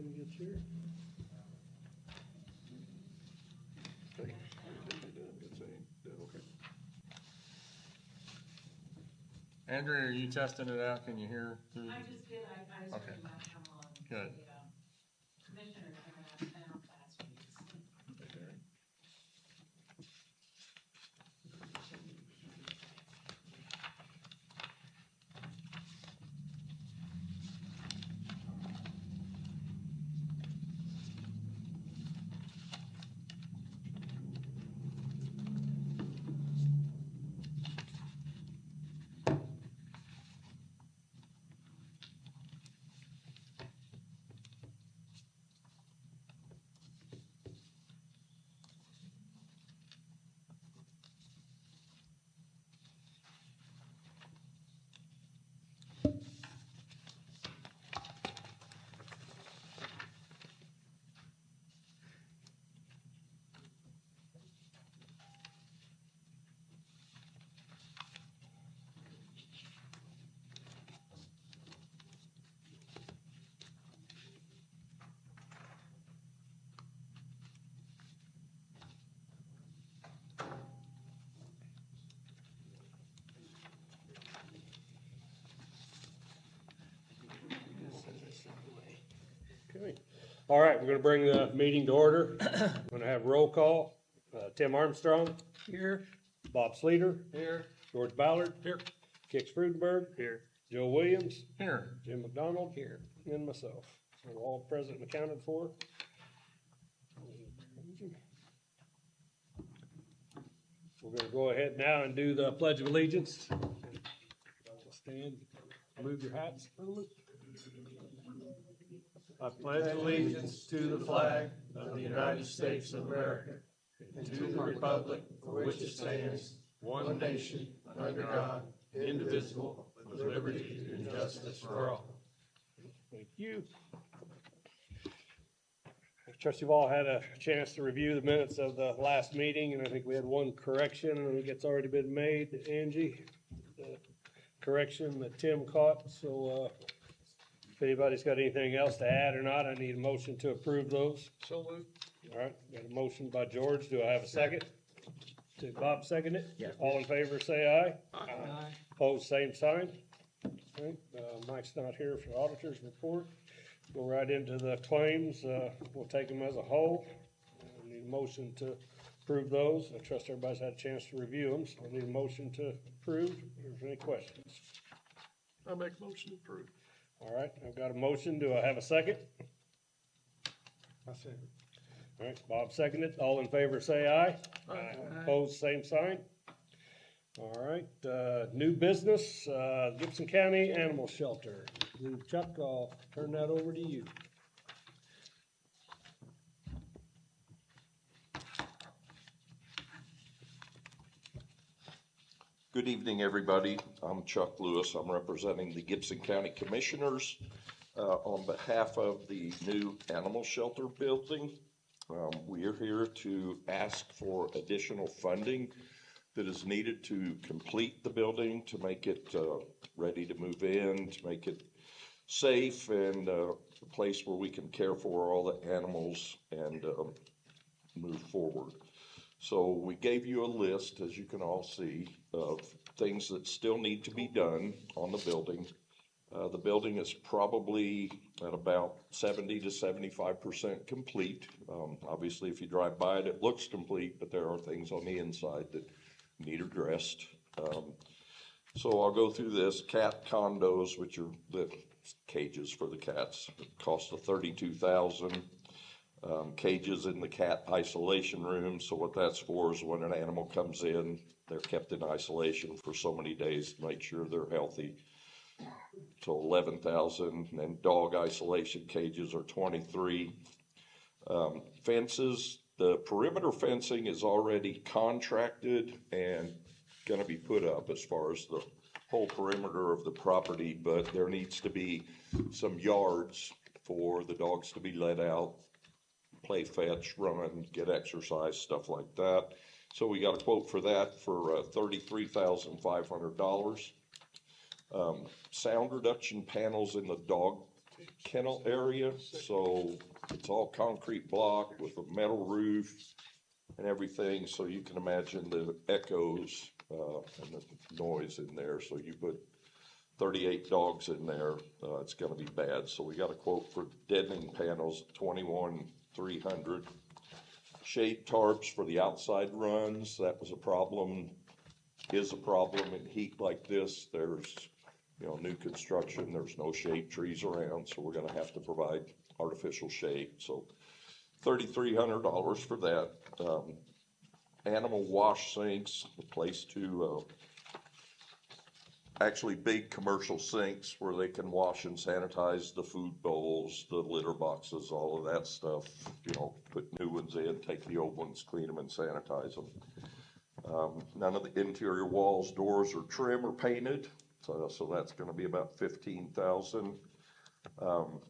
Tim gets here. Okay. Okay. Andrew, are you testing it out? Can you hear? I just did, I was Okay. hoping that come on. Good. The commissioners are gonna have out last week. Okay. All right, we're gonna bring the meeting to order. We're gonna have roll call. Tim Armstrong. Here. Bob Sleater. Here. George Ballard. Here. Kix Frudenberg. Here. Joe Williams. Here. Jim McDonald. Here. And myself. So we're all present and accounted for. We're gonna go ahead now and do the Pledge of Allegiance. Stand, move your hats. I pledge allegiance to the flag of the United States of America and to the republic for which it stands, one nation, under God, indivisible, with liberty and justice for all. Thank you. I trust you've all had a chance to review the minutes of the last meeting, and I think we had one correction, and I think it's already been made, Angie. The correction that Tim caught, so, if anybody's got anything else to add or not, I need a motion to approve those. So moved. All right, got a motion by George. Do I have a second? Did Bob second it? Yeah. All in favor, say aye. Aye. Opposed, same sign. Okay, Mike's not here for auditor's report. Go right into the claims. We'll take them as a whole. I need a motion to approve those. I trust everybody's had a chance to review them, so I need a motion to approve. If there's any questions. I make a motion to approve. All right, I've got a motion. Do I have a second? I second. All right, Bob seconded. All in favor, say aye. Aye. Opposed, same sign. All right, new business, Gibson County Animal Shelter. Chuck, I'll turn that over to you. Good evening, everybody. I'm Chuck Lewis. I'm representing the Gibson County Commissioners on behalf of the new animal shelter building. We are here to ask for additional funding that is needed to complete the building, to make it ready to move in, to make it safe and a place where we can care for all the animals and move forward. So we gave you a list, as you can all see, of things that still need to be done on the building. The building is probably at about 70 to 75% complete. Obviously, if you drive by it, it looks complete, but there are things on the inside that need addressed. So I'll go through this. Cat condos, which are the cages for the cats, cost of $32,000. Cages in the cat isolation room. So what that's for is when an animal comes in, they're kept in isolation for so many days to make sure they're healthy. So $11,000. And dog isolation cages are $23,000. Fences, the perimeter fencing is already contracted and going to be put up as far as the whole perimeter of the property, but there needs to be some yards for the dogs to be let out, play fetch, run, get exercise, stuff like that. So we got a quote for that for $33,500. Sound reduction panels in the dog kennel area, so it's all concrete block with a metal roof and everything, so you can imagine the echoes, and the noise in there, so you put 38 dogs in there, it's gonna be bad, so we got a quote for deadening panels, 21,300. Shade tarps for the outside runs, that was a problem, is a problem in heat like this. There's, new construction, there's no shade trees around, so we're gonna have to provide artificial shade, so $3,300 for that. Animal wash sinks, a place to, actually big commercial sinks where they can wash and sanitize the food bowls, the litter boxes, all of that stuff. Put new ones in, take the old ones, clean them and sanitize them. None of the interior walls, doors or trim are painted, so that's gonna be about 15,000. On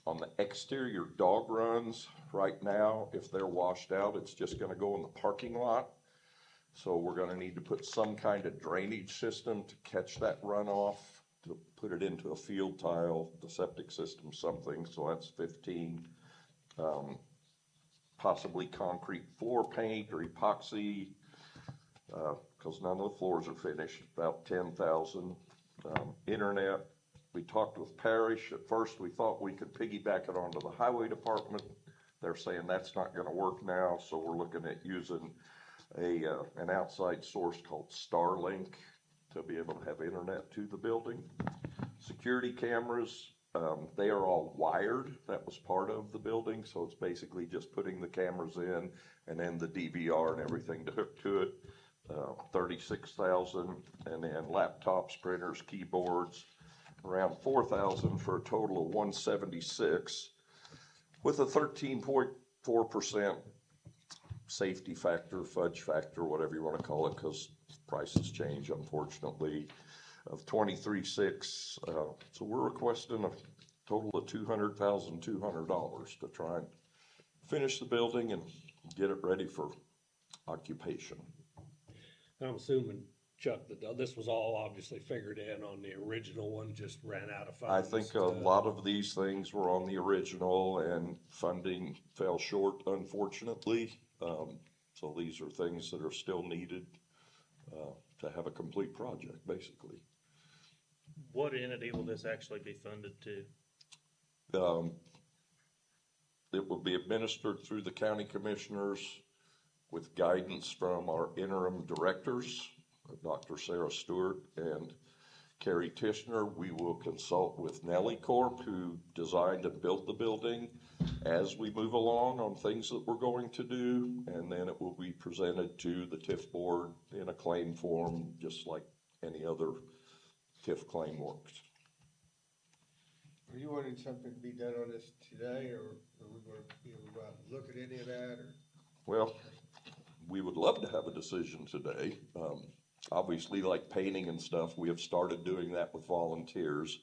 the exterior dog runs, right now, if they're washed out, it's just gonna go in the parking lot. So we're gonna need to put some kind of drainage system to catch that runoff, to put it into a field tile, the septic system, something, so that's 15. Possibly concrete floor paint or epoxy, cause none of the floors are finished, about 10,000. Internet, we talked with Parrish. At first, we thought we could piggyback it onto the highway department. They're saying that's not gonna work now, so we're looking at using an outside source called Starlink to be able to have internet to the building. Security cameras, they are all wired. That was part of the building, so it's basically just putting the cameras in and then the DVR and everything to hook to it. 36,000, and then laptops, printers, keyboards, around 4,000 for a total of 176, with a 13.4% safety factor, fudge factor, whatever you want to call it, because prices change, unfortunately, of 23.6. So we're requesting a total of $200,200 to try and finish the building and get it ready for occupation. I'm assuming, Chuck, that this was all obviously figured in on the original one, just ran out of I funds. think a lot of these things were on the original and funding fell short, unfortunately. So these are things that are still needed to have a complete project, basically. What entity will this actually be funded to? It will be administered through the county commissioners with guidance from our interim directors, Dr. Sarah Stewart and Carrie Tishner. We will consult with Nelly Corp, who designed and built the building, as we move along on things that we're going to do, and then it will be presented to the TIF board in a claim form, just like any other TIF claim works. Are you wanting something to be done on this today, or are we gonna be able to go out and look at any of that, or? Well, we would love to have a decision today. Obviously, like painting and stuff, we have started doing that with volunteers.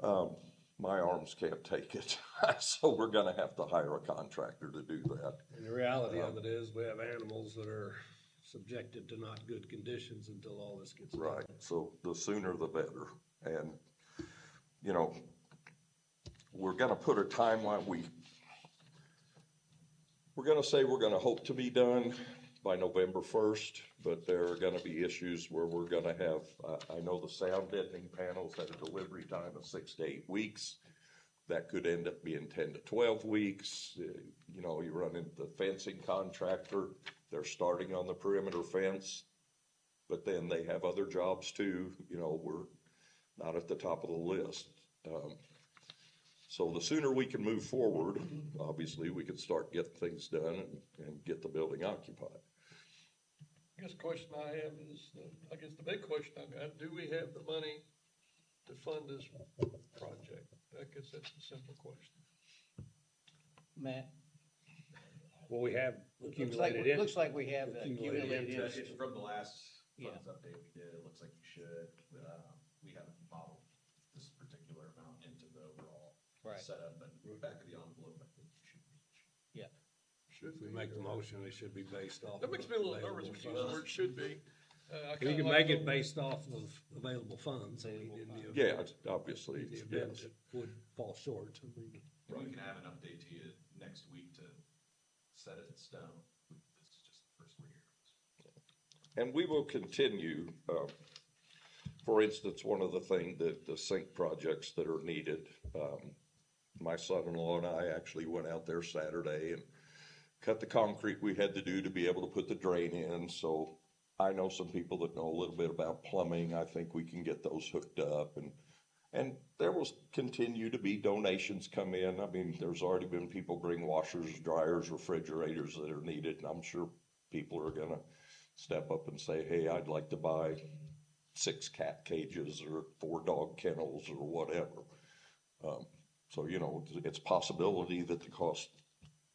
My arms can't take it, so we're gonna have to hire a contractor to do that. And the reality of it is, we have animals that are subjected to not good conditions until all this gets done. Right, so the sooner the better. And, we're gonna put a timeline, we're gonna say we're gonna hope to be done by November 1st, but there are gonna be issues where we're gonna have, I know the sound deadening panels had a delivery time of 6 to 8 weeks. That could end up being 10 to 12 weeks. You run into the fencing contractor, they're starting on the perimeter fence, but then they have other jobs too. We're not at the top of the list. So the sooner we can move forward, obviously, we can start getting things done and get the building occupied. I guess the question I have is, the big question I got, do we have the money to fund this project? I guess that's the simple question. Matt? Well, we have Looks like, accumulated looks like we have accumulated accumulated interest. interest. From the last Yeah. funds update we did, it looks like you should, we haven't modeled this particular amount into the overall Right. setup, but back of the envelope, I think you should. Yeah. If we make the motion, it should be based off. That makes me a little nervous when you use the word should be. I We kinda can like make it the- based off of available funds, and in the. Yeah, event- obviously, in the it's, event yes. it would fall short. I mean, We can have an update to you next week to set it in stone. This is just the first we're hearing. And we will continue, for instance, one of the things that the sink projects that are needed, my son-in-law and I actually went out there Saturday and cut the concrete we had to do to be able to put the drain in. So I know some people that know a little bit about plumbing. I think we can get those hooked up, and there will continue to be donations come in. I mean, there's already been people bring washers, dryers, refrigerators that are needed, and I'm sure people are gonna step up and say, hey, I'd like to buy 6 cat cages or 4 dog kennels or whatever. So, you know, it's a possibility that the cost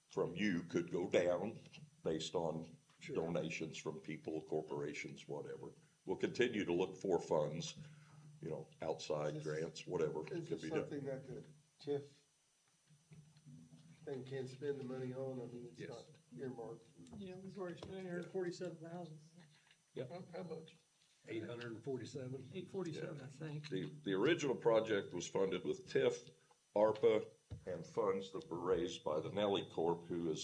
from you could go down based on donations from people, corporations, whatever. We'll continue to look for funds, you know, outside grants, whatever Is could this be done. something that the TIF thing can spend the money on? I mean, it's Yes. not earmarked. Yeah, we've already spent $147,000. How much? 847. 847, I think. The original project was funded with TIF, ARPA, and funds that were raised by the Nelly Corp., who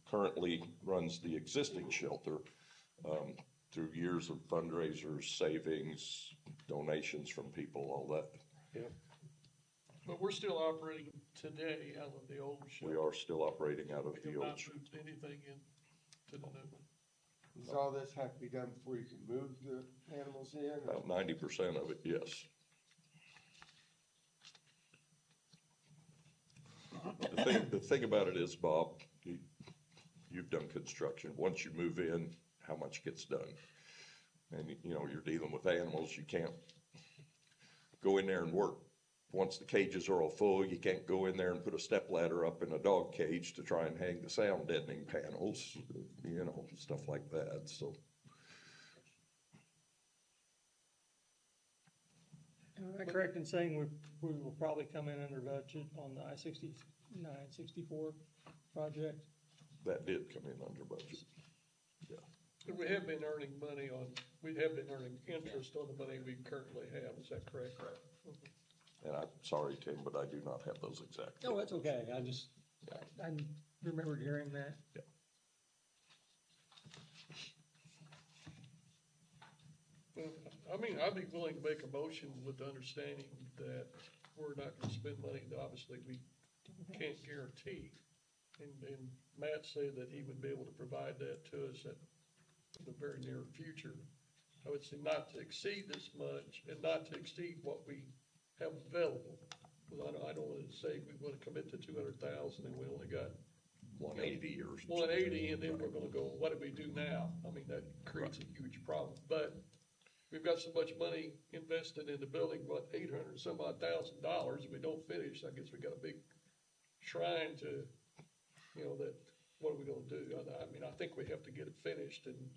currently runs the existing shelter, through years of fundraisers, savings, donations from people, all that. But we're still operating today out of the old shelter. We are still operating out of We the have old not shelter. moved anything in to the new one. Does all this have to be done before you can move the animals in? or- About 90% of it, yes. The thing about it is, Bob, you've done construction. Once you move in, how much gets done? And, you know, you're dealing with animals, you can't go in there and work. Once the cages are all full, you can't go in there and put a stepladder up in a dog cage to try and hang the sound deadening panels, you know, stuff like that, so. Am I correct in saying we will probably come in under budget on the I-69, 64 project? That did come in under budget. And we have been earning money we have been earning interest on the money we currently have, is that correct? Correct. And I'm sorry, Tim, but I do not have those exact. Oh, that's okay, I remembered hearing that. Well, I mean, I'd be willing to make a motion with the understanding that we're not gonna spend money that obviously we can't guarantee. And Matt said that he would be able to provide that to us in the very near future. I would say not to exceed this much and not to exceed what we have available. Because I don't wanna say we wanna commit to 200,000 and we only got 180 or. 180, and then we're gonna go, what do we do now? I mean, that creates a huge problem, but we've got so much money invested in the building, what, 800 some odd $1,000, if we don't finish, I guess we got a big shrine to, you know, that, what are we gonna do? I mean, I think we have to get it finished, and,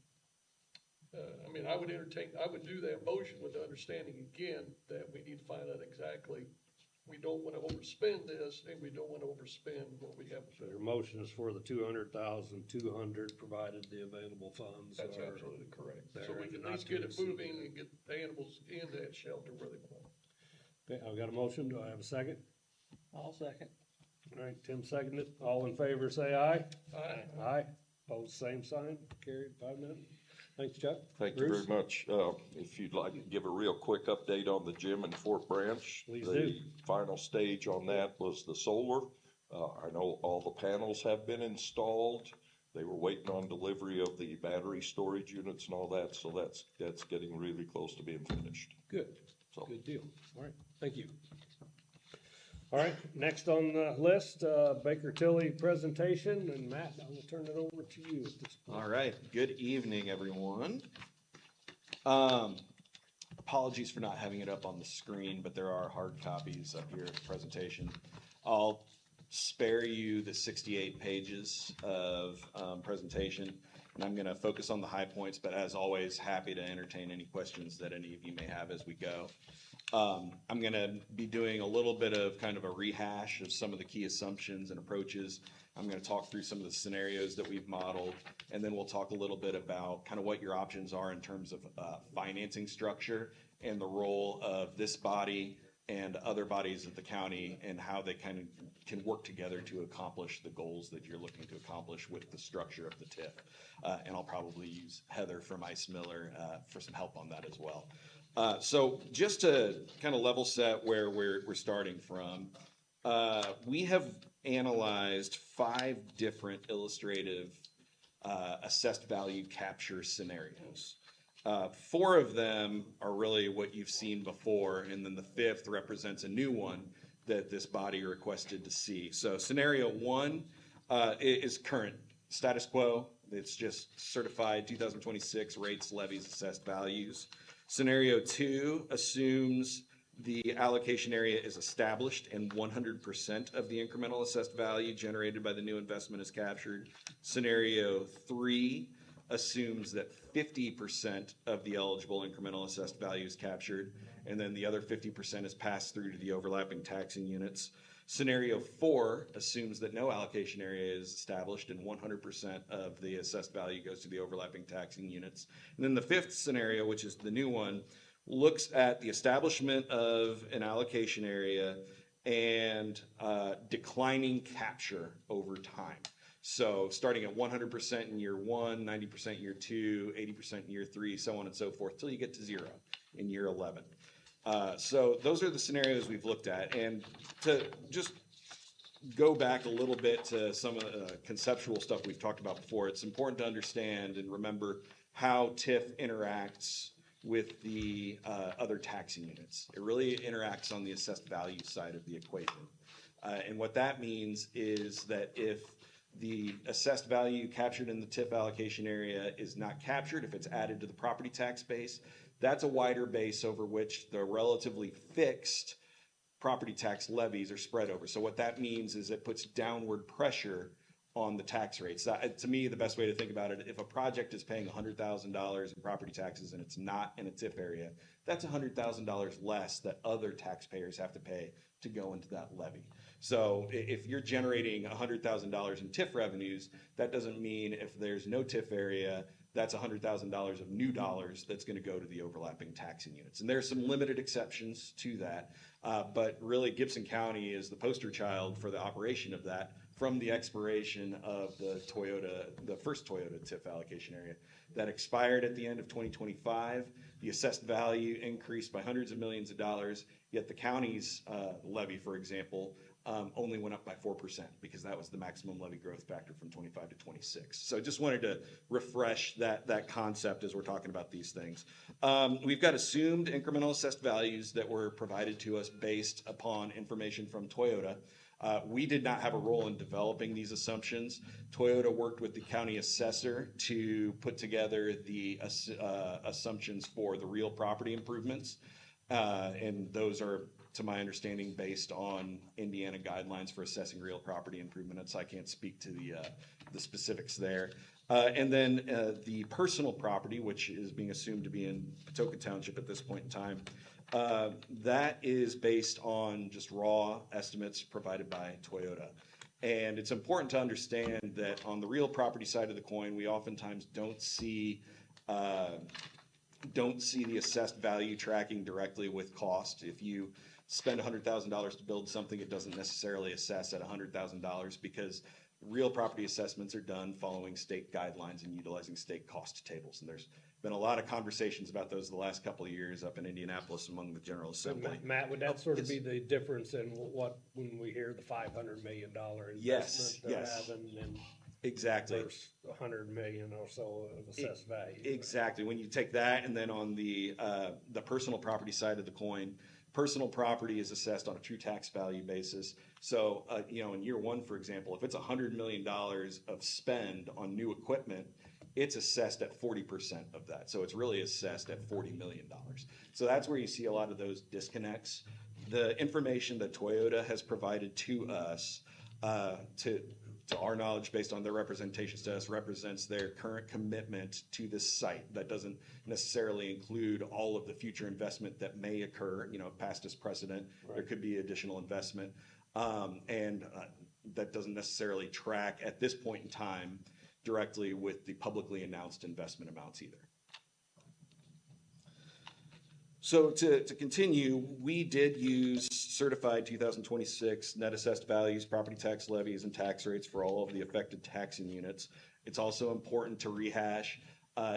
I mean, I would do that motion with the understanding again, that we need to find out exactly, we don't wanna overspend this, and we don't wanna overspend what we have. So your motion is for the 200,200, provided the available funds That's are absolutely correct. there So we and can at not least to get it exceed moving that. and get the animals in that shelter where they belong. Okay, I've got a motion. Do I have a second? I'll second. All right, Tim seconded it. All in favor, say aye. Aye. Aye. Opposed, same sign. Carried, 5 minutes. Thanks, Chuck. Thank you Bruce? very much. If you'd like to give a real quick update on the gym in Fort Branch. Please The do. final stage on that was the solar. I know all the panels have been installed. They were waiting on delivery of the battery storage units and all that, so that's getting really close to being finished. Good. So, Good deal. All right, thank you. All right, next on the list, Baker Tilly presentation, and Matt, I will turn it over to you at this point. All right, good evening, everyone. Apologies for not having it up on the screen, but there are hard copies up here of the presentation. I'll spare you the 68 pages of presentation, and I'm gonna focus on the high points, but as always, happy to entertain any questions that any of you may have as we go. I'm gonna be doing a little bit of kind of a rehash of some of the key assumptions and approaches. I'm gonna talk through some of the scenarios that we've modeled, and then we'll talk a little bit about kind of what your options are in terms of financing structure and the role of this body and other bodies of the county and how they kind of can work together to accomplish the goals that you're looking to accomplish with the structure of the TIF. And I'll probably use Heather from Ice Miller for some help on that as well. So just to kind of level set where we're starting from, we have analyzed 5 different illustrative assessed value capture scenarios. 4 of them are really what you've seen before, and then the 5th represents a new one that this body requested to see. So scenario 1 is current status quo. It's just certified 2026 rates, levies, assessed values. Scenario 2 assumes the allocation area is established and 100% of the incremental assessed value generated by the new investment is captured. Scenario 3 assumes that 50% of the eligible incremental assessed value is captured, and then the other 50% is passed through to the overlapping taxing units. Scenario 4 assumes that no allocation area is established and 100% of the assessed value goes to the overlapping taxing units. And then the 5th scenario, which is the new one, looks at the establishment of an allocation area and declining capture over time. So starting at 100% in year 1, 90% year 2, 80% in year 3, so on and so forth, till you get to 0 in year 11. So those are the scenarios we've looked at. And to just go back a little bit to some of the conceptual stuff we've talked about before, it's important to understand and remember how TIF interacts with the other taxing units. It really interacts on the assessed value side of the equation. And what that means is that if the assessed value captured in the TIF allocation area is not captured, if it's added to the property tax base, that's a wider base over which the relatively fixed property tax levies are spread over. So what that means is it puts downward pressure on the tax rates. To me, the best way to think about it, if a project is paying $100,000 in property taxes and it's not in a TIF area, that's $100,000 less that other taxpayers have to pay to go into that levy. So if you're generating $100,000 in TIF revenues, that doesn't mean if there's no TIF area, that's $100,000 of new dollars that's going to go to the overlapping taxing units. And there's some limited exceptions to that, but really Gibson County is the poster child for the operation of that from the expiration of the first Toyota TIF allocation area. That expired at the end of 2025. The assessed value increased by hundreds of millions of dollars, yet the county's levy, for example, only went up by 4% because that was the maximum levy growth factor from 25 to 26. So just wanted to refresh that concept as we're talking about these things. We've got assumed incremental assessed values that were provided to us based upon information from Toyota. We did not have a role in developing these assumptions. Toyota worked with the county assessor to put together the assumptions for the real property improvements. And those are, to my understanding, based on Indiana guidelines for assessing real property improvements. I can't speak to the specifics there. And then the personal property, which is being assumed to be in Patoka Township at this point in time, that is based on just raw estimates provided by Toyota. And it's important to understand that on the real property side of the coin, we oftentimes don't see the assessed value tracking directly with cost. If you spend $100,000 to build something, it doesn't necessarily assess at $100,000 because real property assessments are done following state guidelines and utilizing state cost tables. And there's been a lot of conversations about those the last couple of years up in Indianapolis among the General Assembly. Matt, would that sort of be the difference in what, when we hear the $500 million investment they're having and exactly versus $100 million or so of assessed value? Exactly. When you take that and then on the personal property side of the coin, personal property is assessed on a true tax value basis. So, in year 1, for example, if it's $100 million of spend on new equipment, it's assessed at 40% of that. So it's really assessed at $40 million. So that's where you see a lot of those disconnects. The information that Toyota has provided to us to our knowledge, based on their representations to us, represents their current commitment to this site. That doesn't necessarily include all of the future investment that may occur, past this precedent. There could be additional investment. That doesn't necessarily track at this point in time directly with the publicly announced investment amounts either. So to continue, we did use certified 2026 net assessed values, property tax levies, and tax rates for all of the affected taxing units. It's also important to rehash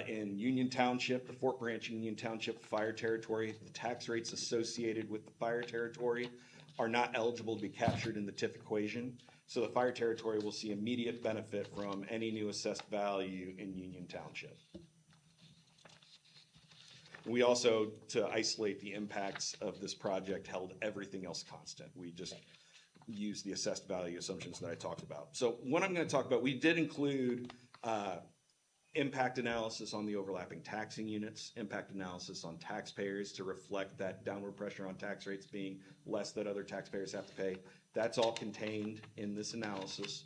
in Union Township, the Fort Branch Union Township fire territory, the tax rates associated with the fire territory are not eligible to be captured in the TIF equation. So the fire territory will see immediate benefit from any new assessed value in Union Township. We also, to isolate the impacts of this project, held everything else constant. We just used the assessed value assumptions that I talked about. So what I'm going to talk about, we did include impact analysis on the overlapping taxing units, impact analysis on taxpayers to reflect that downward pressure on tax rates being less that other taxpayers have to pay. That's all contained in this analysis.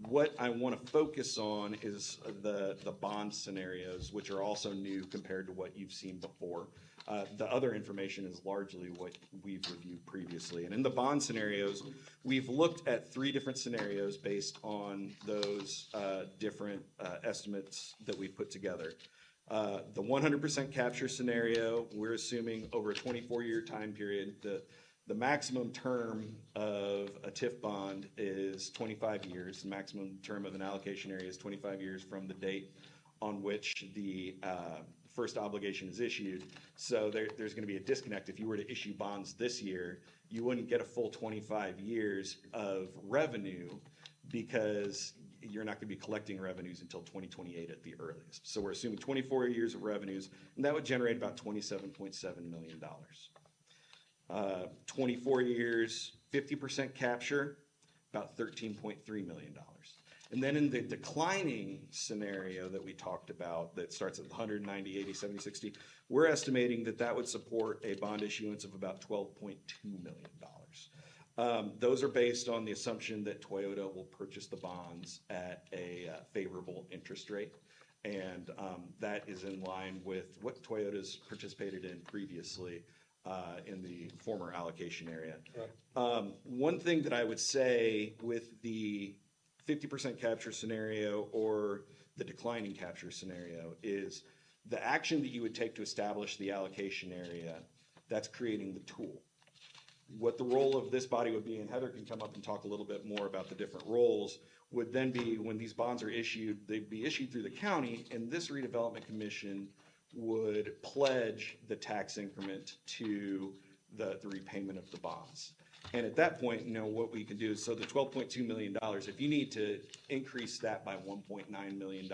What I want to focus on is the bond scenarios, which are also new compared to what you've seen before. The other information is largely what we've reviewed previously. And in the bond scenarios, we've looked at 3 different scenarios based on those different estimates that we've put together. The 100% capture scenario, we're assuming over a 24-year time period, the maximum term of a TIF bond is 25 years. The maximum term of an allocation area is 25 years from the date on which the first obligation is issued. So there's going to be a disconnect. If you were to issue bonds this year, you wouldn't get a full 25 years of revenue because you're not going to be collecting revenues until 2028 at the earliest. So we're assuming 24 years of revenues, and that would generate about $27.7 million. 24 years, 50% capture, about $13.3 million. And then in the declining scenario that we talked about that starts at 190, 80, 70, 60, we're estimating that would support a bond issuance of about $12.2 million. Those are based on the assumption that Toyota will purchase the bonds at a favorable interest rate. And that is in line with what Toyota's participated in previously in the former allocation area. Right. One thing that I would say with the 50% capture scenario or the declining capture scenario is the action that you would take to establish the allocation area, that's creating the tool. What the role of this body would be, and Heather can come up and talk a little bit more about the different roles, would then be when these bonds are issued, they'd be issued through the county, and this redevelopment commission would pledge the tax increment to the repayment of the bonds. And at that point, what we can do is, so the $12.2 million, if you need to increase that by $1.9 million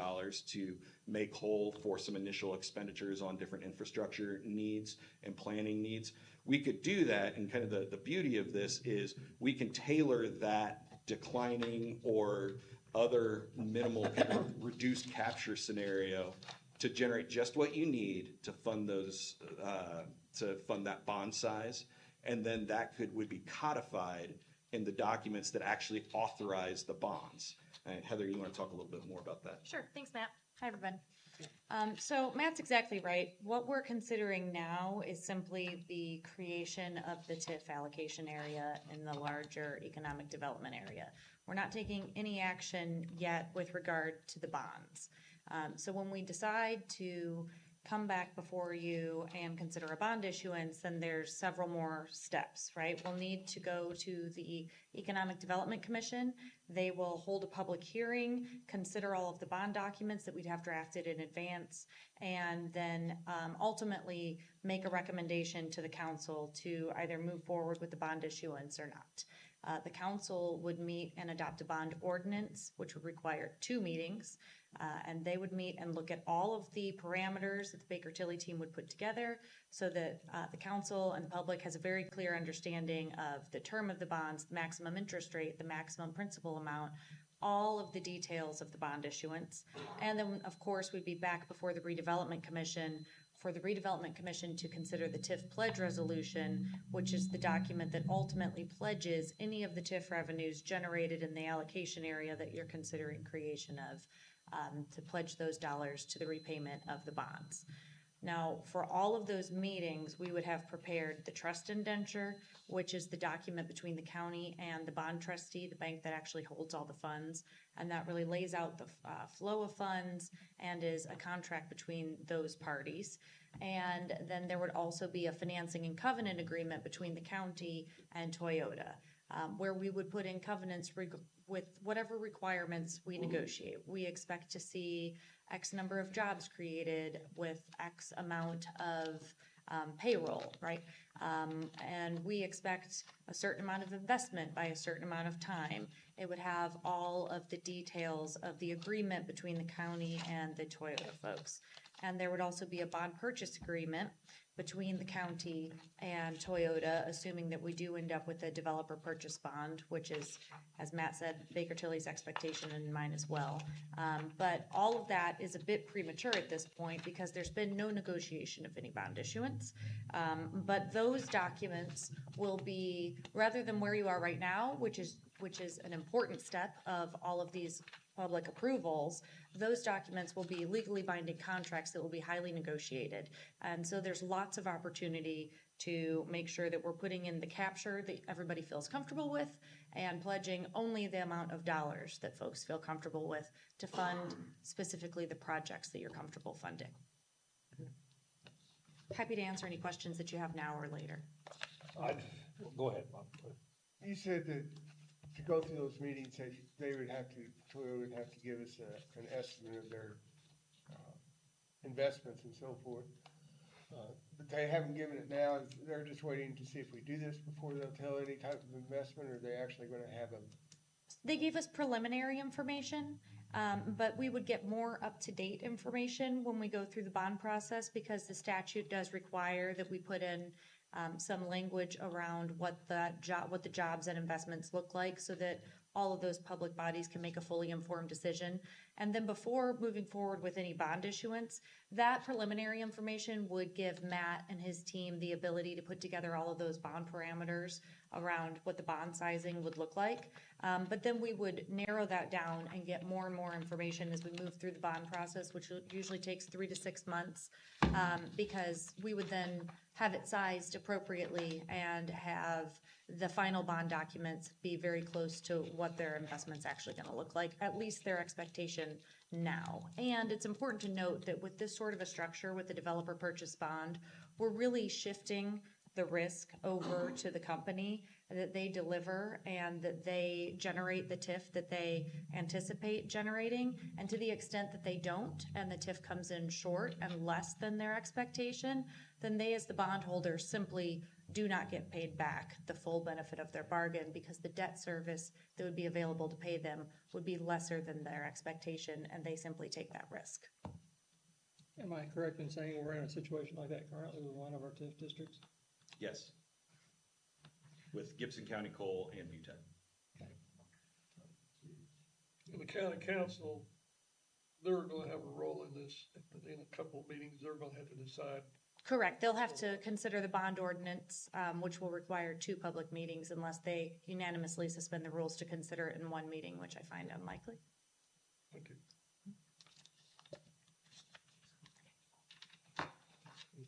to make whole for some initial expenditures on different infrastructure needs and planning needs, we could do that. And kind of the beauty of this is we can tailor that declining or other minimal kind of reduced capture scenario to generate just what you need to fund those, to fund that bond size. And then that would be codified in the documents that actually authorize the bonds. And Heather, you want to talk a little bit more about that? Sure. Thanks, Matt. Hi, everyone. So Matt's exactly right. What we're considering now is simply the creation of the TIF allocation area in the larger economic development area. We're not taking any action yet with regard to the bonds. So when we decide to come back before you and consider a bond issuance, then there's several more steps, right? We'll need to go to the Economic Development Commission. They will hold a public hearing, consider all of the bond documents that we'd have drafted in advance, and then ultimately make a recommendation to the council to either move forward with the bond issuance or not. The council would meet and adopt a bond ordinance, which would require 2 meetings. And they would meet and look at all of the parameters that the Baker Tilly team would put together so that the council and the public has a very clear understanding of the term of the bonds, the maximum interest rate, the maximum principal amount, all of the details of the bond issuance. And then, of course, we'd be back before the Redevelopment Commission for the redevelopment commission to consider the TIF pledge resolution, which is the document that ultimately pledges any of the TIF revenues generated in the allocation area that you're considering creation of, to pledge those dollars to the repayment of the bonds. Now, for all of those meetings, we would have prepared the trust indenture, which is the document between the county and the bond trustee, the bank that actually holds all the funds. And that really lays out the flow of funds and is a contract between those parties. And then there would also be a financing and covenant agreement between the county and Toyota, where we would put in covenants with whatever requirements we negotiate. We expect to see X number of jobs created with X amount of payroll, right? And we expect a certain amount of investment by a certain amount of time. It would have all of the details of the agreement between the county and the Toyota folks. And there would also be a bond purchase agreement between the county and Toyota, assuming that we do end up with a developer purchase bond, which is, as Matt said, Baker Tilly's expectation and mine as well. But all of that is a bit premature at this point because there's been no negotiation of any bond issuance. But those documents will be, rather than where you are right now, which is an important step of all of these public approvals, those documents will be legally binding contracts that will be highly negotiated. And so there's lots of opportunity to make sure that we're putting in the capture that everybody feels comfortable with and pledging only the amount of dollars that folks feel comfortable with to fund specifically the projects that you're comfortable funding. Happy to answer any questions that you have now or later. Go ahead, Bob. You said that to go through those meetings, that Toyota would have to give us an estimate of their investments and so forth. But they haven't given it now. They're just waiting to see if we do this before they'll tell any type of investment, or are they actually going to have a... They gave us preliminary information, but we would get more up-to-date information when we go through the bond process because the statute does require that we put in some language around what the jobs and investments look like so that all of those public bodies can make a fully informed decision. And then before moving forward with any bond issuance, that preliminary information would give Matt and his team the ability to put together all of those bond parameters around what the bond sizing would look like. But then we would narrow that down and get more and more information as we move through the bond process, which usually takes 3 to 6 months, because we would then have it sized appropriately and have the final bond documents be very close to what their investment's actually going to look like, at least their expectation now. And it's important to note that with this sort of a structure with the developer purchase bond, we're really shifting the risk over to the company, that they deliver and that they generate the TIF that they anticipate generating. And to the extent that they don't and the TIF comes in short and less than their expectation, then they as the bondholder simply do not get paid back the full benefit of their bargain because the debt service that would be available to pay them would be lesser than their expectation, and they simply take that risk. Am I correct in saying we're in a situation like that currently with one of our TIF districts? Yes. With Gibson County Coal and VTEC. And the county council, they're gonna have a role in this. In a couple of meetings, they're gonna have to decide. Correct. They'll have to consider the bond ordinance, which will require 2 public meetings unless they unanimously suspend the rules to consider it in 1 meeting, which I find unlikely. Thank you.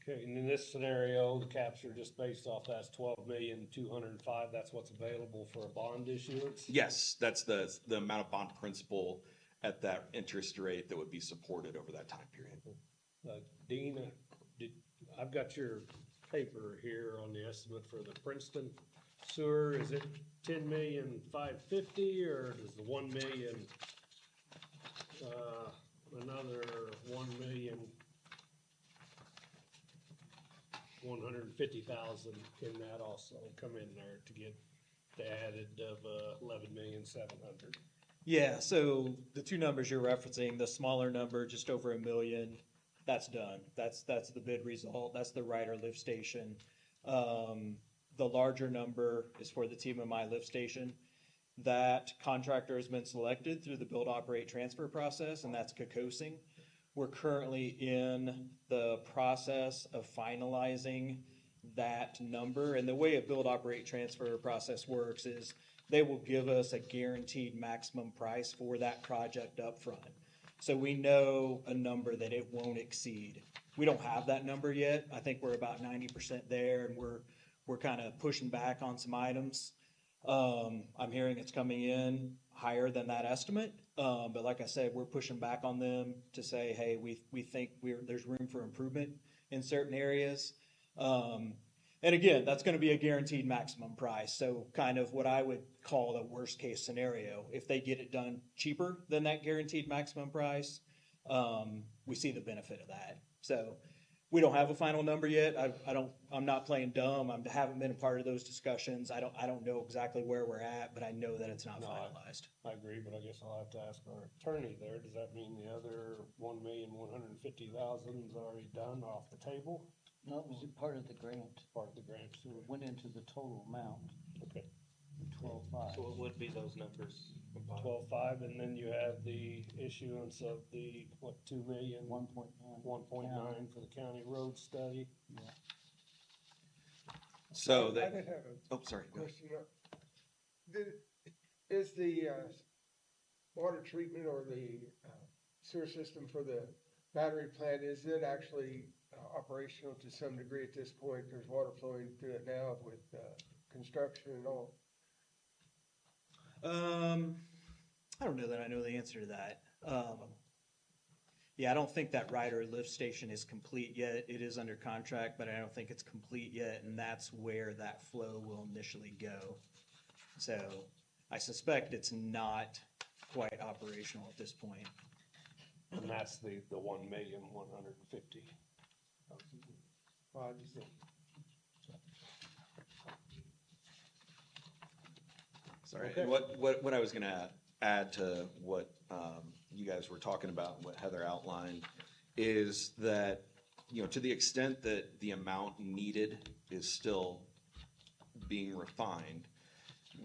Okay, and in this scenario, the caps are just based off that's 12,205,000. That's what's available for a bond issuance. Yes, that's the amount of bond principal at that interest rate that would be supported over that time period. Dean, I've got your paper here on the estimate for the Princeton sewer. Is it 10,550,000 or is the 1 million another 1,150,000 in that also come in there to get the added of 11,700,000? Yeah, so the 2 numbers you're referencing, the smaller number, just over $1 million, that's done. That's the bid result. That's the Ryder lift station. The larger number is for the TMMI lift station. That contractor has been selected through the build, operate, transfer process, and that's Kokosing. We're currently in the process of finalizing that number. And the way a build, operate, transfer process works is they will give us a guaranteed maximum price for that project up front. So we know a number that it won't exceed. We don't have that number yet. I think we're about 90% there, and we're kind of pushing back on some items. I'm hearing it's coming in higher than that estimate. But like I said, we're pushing back on them to say, hey, we think there's room for improvement in certain areas. And again, that's going to be a guaranteed maximum price. So kind of what I would call the worst case scenario. If they get it done cheaper than that guaranteed maximum price, we see the benefit of that. So we don't have a final number yet. I'm not playing dumb. I haven't been a part of those discussions. I don't know exactly where we're at, but I know that it's not finalized. I agree, but I guess I'll have to ask our attorney there. Does that mean the other 1,150,000 is already done off the table? No, it was part of the grant. Part of the grant. So it went into the total amount, Okay. 12.5. So what would be those numbers? 12.5, and then you have the issuance of the, what, 2 million? 1.9. 1.9 for the county road study. So I that, did have oh, sorry. a Go ahead. question. Is the water treatment or the sewer system for the battery plant, is it actually operational to some degree at this point? There's water flowing through it now with construction and all. I don't know that I know the answer to that. Yeah, I don't think that rider lift station is complete yet. It is under contract, but I don't think it's complete yet, and that's where that flow will initially go. So I suspect it's not quite operational at this point. And that's the 1,150,000. Well, I just think Sorry, Okay. what I was gonna add to what you guys were talking about and what Heather outlined is that, you know, to the extent that the amount needed is still being refined,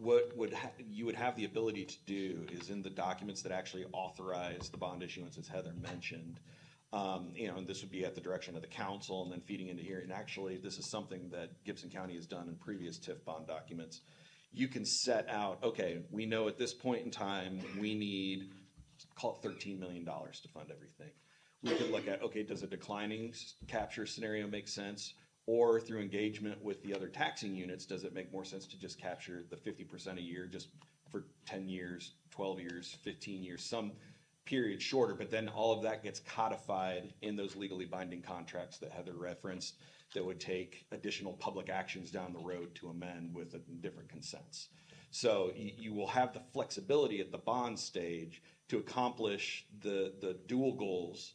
what you would have the ability to do is in the documents that actually authorize the bond issuance, as Heather mentioned, you know, and this would be at the direction of the council and then feeding into here. And actually, this is something that Gibson County has done in previous TIF bond documents. You can set out, okay, we know at this point in time, we need, call it $13 million to fund everything. We could look at, okay, does a declining capture scenario make sense? Or through engagement with the other taxing units, does it make more sense to just capture the 50% a year just for 10 years, 12 years, 15 years, some period shorter, but then all of that gets codified in those legally binding contracts that Heather referenced that would take additional public actions down the road to amend with different consents. So you will have the flexibility at the bond stage to accomplish the dual goals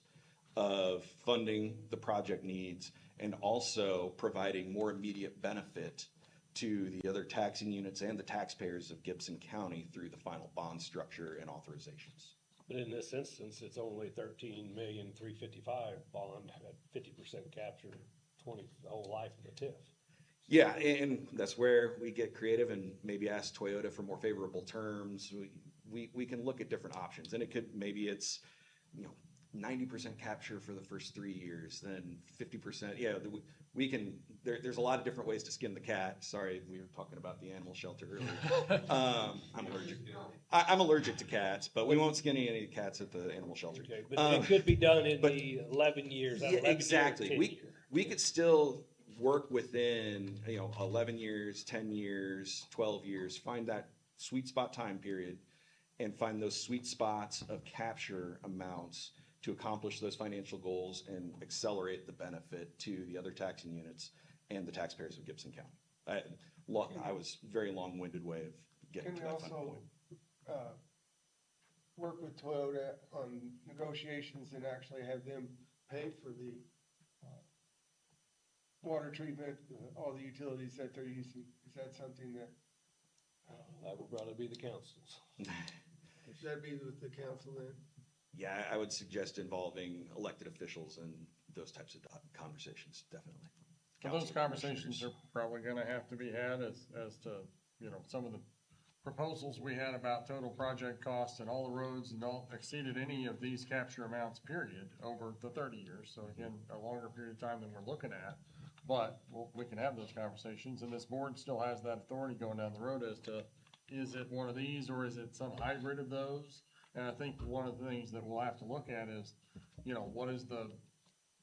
of funding the project needs and also providing more immediate benefit to the other taxing units and the taxpayers of Gibson County through the final bond structure and authorizations. But in this instance, it's only 13,355,000 bond at 50% capture, the whole life of the TIF. Yeah, and that's where we get creative and maybe ask Toyota for more favorable terms. We can look at different options, and it could, maybe it's, you know, 90% capture for the first 3 years, then 50%. Yeah, we can, there's a lot of different ways to skin the cat. Sorry, we were talking about the animal shelter earlier. I'm allergic to cats, but we won't skin any cats at the animal shelter. Okay, but it could be done in the 11 years. Yeah, exactly. We could still work within, you know, 11 years, 10 years, 12 years, find that sweet spot time period and find those sweet spots of capture amounts to accomplish those financial goals and accelerate the benefit to the other taxing units and the taxpayers of Gibson County. I was very long-winded way of getting to Can we that final also point. work with Toyota on negotiations and actually have them pay for the water treatment, all the utilities that they're using? Is that something that? That would probably be the council's. Should that be with the council then? Yeah, I would suggest involving elected officials in those types of conversations, definitely. Well, those conversations are probably gonna have to be had as to, you know, some of the proposals we had about total project costs and all the roads and all exceeded any of these capture amounts, period, over the 30 years. So again, a longer period of time than we're looking at. But we can have those conversations, and this board still has that authority going down the road as to, is it one of these or is it some hybrid of those? And I think one of the things that we'll have to look at is, you know, what is the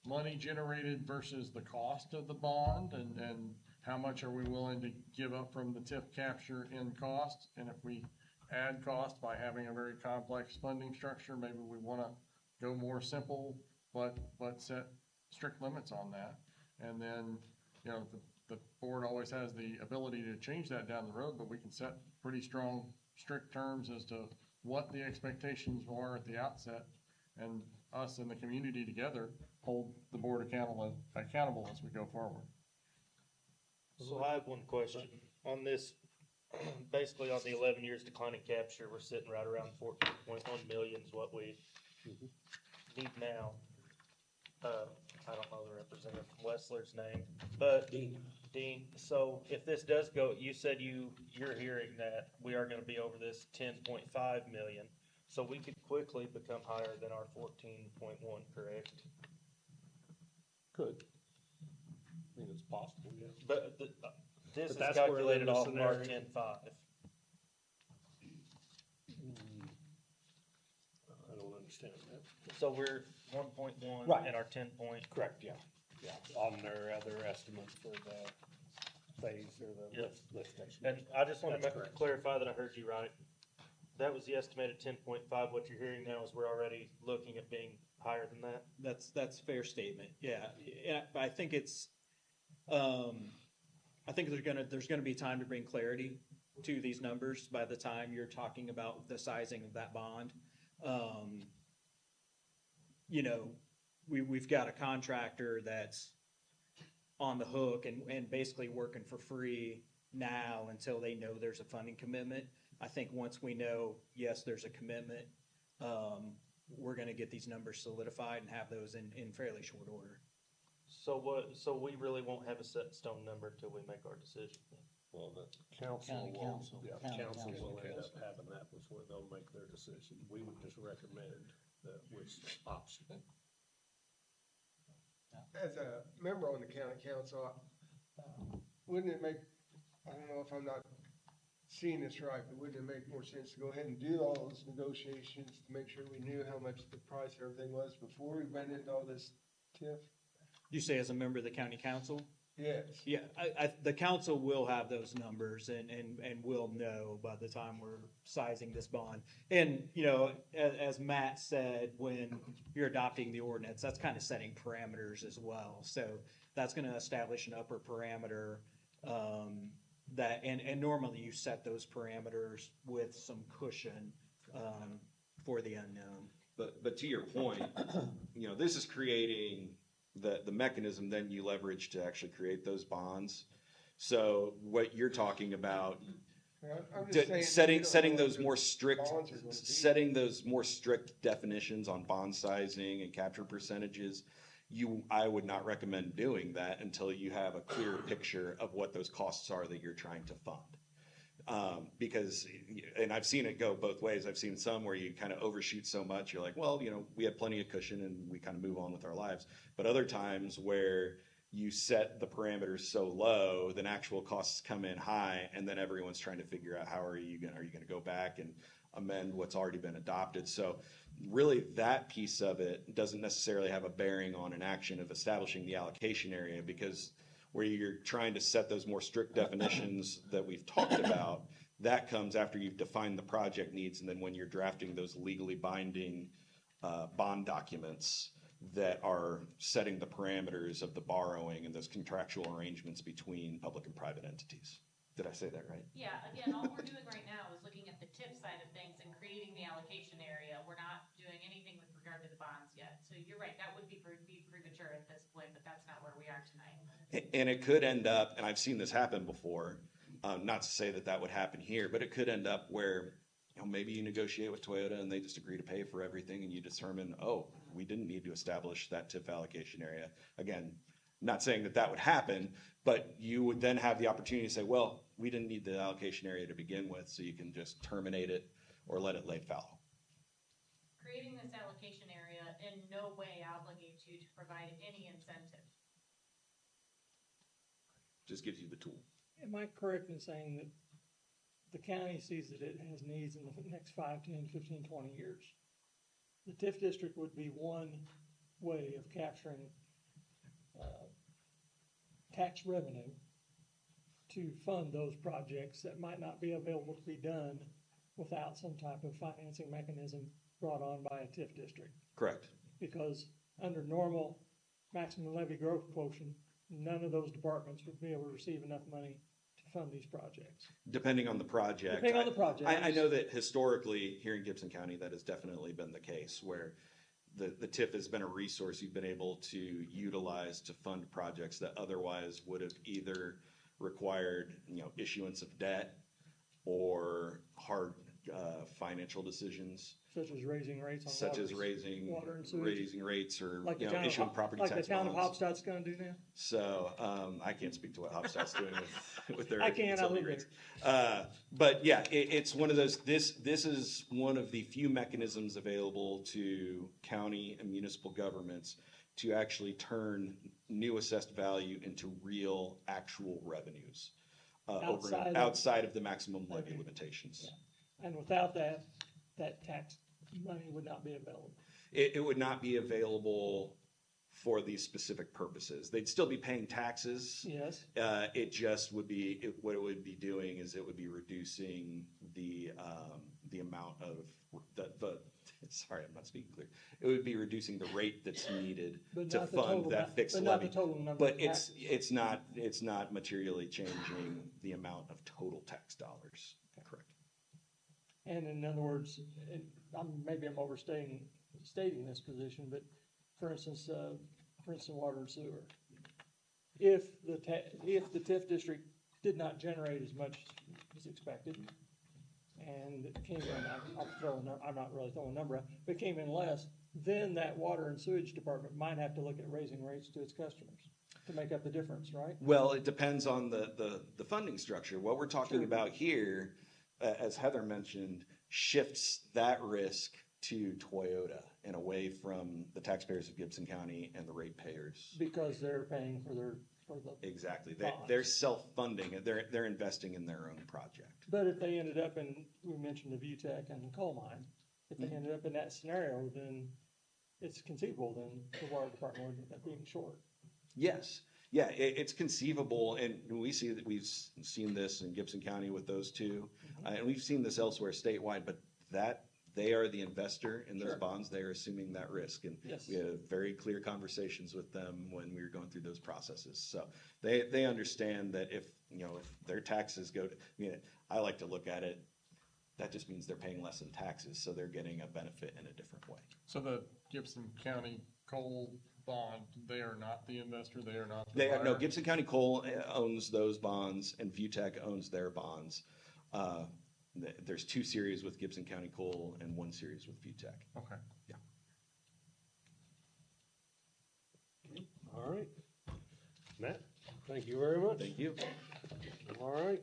money generated versus the cost of the bond, and how much are we willing to give up from the TIF capture in cost? And if we add cost by having a very complex funding structure, maybe we wanna go more simple, but set strict limits on that. And then, you know, the board always has the ability to change that down the road, but we can set pretty strong, strict terms as to what the expectations are at the outset, and us and the community together hold the board accountable as we go forward. So I have one question on this. Basically, on the 11 years declining capture, we're sitting right around 14.1 million is what we need now. I don't know the representative from Wessler's name, but Dean. So if this does go, you said you're hearing that we are going to be over this 10.5 million. So we could quickly become higher than our 14.1, correct? Could. I mean, it's possible, yeah. But this is that's where calculated the off of our scenario- 10.5. I don't understand that. So we're 1.1 Right. and our 10 point. Correct, yeah, yeah, on their other estimates for the phase or the Yeah. lift station. And I just want That's to correct. clarify that I heard you right. That was the estimated 10.5. What you're hearing now is we're already looking at being higher than that. That's a fair statement, yeah. And I think it's, I think there's gonna be time to bring clarity to these numbers by the time you're talking about the sizing of that bond. You know, we've got a contractor that's on the hook and basically working for free now until they know there's a funding commitment. I think once we know, yes, there's a commitment, we're gonna get these numbers solidified and have those in fairly short order. So we really won't have a set stone number until we make our decision. Well, the council County will, council. yeah, County council council. will end up having that before they'll make their decision. We would just recommend which option. As a member on the county council, wouldn't it make, I don't know if I'm not seeing this right, but wouldn't it make more sense to go ahead and do all those negotiations to make sure we knew how much the price of everything was before we went into all this TIF? You say as a member of the county council? Yes. Yeah, the council will have those numbers and will know by the time we're sizing this bond. And, you know, as Matt said, when you're adopting the ordinance, that's kind of setting parameters as well. So that's gonna establish an upper parameter, that, and normally you set those parameters with some cushion, for the unknown. But to your point, you know, this is creating the mechanism then you leverage to actually create those bonds. So what you're talking about, I'm just saying, setting those more strict, bonds are gonna be. setting those more strict definitions on bond sizing and capture percentages, I would not recommend doing that until you have a clear picture of what those costs are that you're trying to fund. Because, and I've seen it go both ways. I've seen some where you kind of overshoot so much, you're like, well, you know, we had plenty of cushion and we kind of move on with our lives. But other times where you set the parameters so low, then actual costs come in high, and then everyone's trying to figure out are you gonna go back and amend what's already been adopted? So really that piece of it doesn't necessarily have a bearing on an action of establishing the allocation area, because where you're trying to set those more strict definitions that we've talked about, that comes after you've defined the project needs, and then when you're drafting those legally binding bond documents that are setting the parameters of the borrowing and those contractual arrangements between public and private entities. Did I say that right? Yeah, again, all we're doing right now is looking at the TIF side of things and creating the allocation area. We're not doing anything with regard to the bonds yet. So you're right, that would be premature at this point, but that's not where we are tonight. And it could end up, and I've seen this happen before, not to say that would happen here, but it could end up where, you know, maybe you negotiate with Toyota and they just agree to pay for everything, and you determine, oh, we didn't need to establish that TIF allocation area. Again, Not saying that that would happen, but you would then have the opportunity to say, well, we didn't need the allocation area to begin with, so you can just terminate it or let it lay fallow. Creating this allocation area in no way obligates you to provide any incentive. Just gives you the tool. Am I correct in saying that the county sees that it has needs in the next 5, 10, 15, 20 years? The TIF district would be one way of capturing tax revenue to fund those projects that might not be available to be done without some type of financing mechanism brought on by a TIF district. Correct. Because under normal maximum levy growth quotient, none of those departments would be able to receive enough money to fund these projects. Depending on the project. Depending on the project. I know that historically, here in Gibson County, that has definitely been the case, where the TIF has been a resource you've been able to utilize to fund projects that otherwise would have either required, issuance of debt or hard financial decisions. Such as raising rates on Such as raising water and sewage. raising rates or, Like the town issuing of, property like tax the town of bonds. Hopstad's gonna do now? So, I can't speak to what Hopstad's doing with their I can, I utility live rates. But yeah, it's one of those, this is one of the few mechanisms available to county and municipal governments to actually turn new assessed value into real, actual revenues. Outside of the maximum levy limitations. Yeah. And without that, that tax money would not be available. It would not be available for these specific purposes. They'd still be paying taxes. Yes. It just would be, what it would be doing is it would be reducing the amount of sorry, I'm not speaking clear. It would be reducing the rate that's needed But to not the fund total that fixed but levy. not the total number But of it's not materially changing the amount of total tax dollars. Correct. And in other words, maybe I'm stating this position, but for instance, water and sewer. If the TIF district did not generate as much as expected, and it came in, I'm not really throwing a number out, but came in less, then that water and sewage department might have to look at raising rates to its customers to make up the difference, right? Well, it depends on the funding structure. What we're talking about here, as Heather mentioned, shifts that risk to Toyota and away from the taxpayers of Gibson County and the ratepayers. Because they're paying for the Exactly. bonds. They're self-funding. They're investing in their own project. But if they ended up in, we mentioned the VTech and the coal mine, if they ended up in that scenario, then it's conceivable then the water department would end up being short. Yes. Yeah, it's conceivable, and we've seen this in Gibson County with those two, and we've seen this elsewhere statewide, but they are the investor in those bonds. They are assuming that risk, and Yes. we had very clear conversations with them when we were going through those processes. So they understand that if their taxes go to, I like to look at it, that just means they're paying less in taxes, so they're getting a benefit in a different way. So the Gibson County coal bond, they are not the investor, they are not the They are, no, buyer? Gibson County Coal owns those bonds, and VTech owns their bonds. There's 2 series with Gibson County Coal and 1 series with VTech. Okay. Yeah. All right. Matt, thank you very much. Thank you. All right.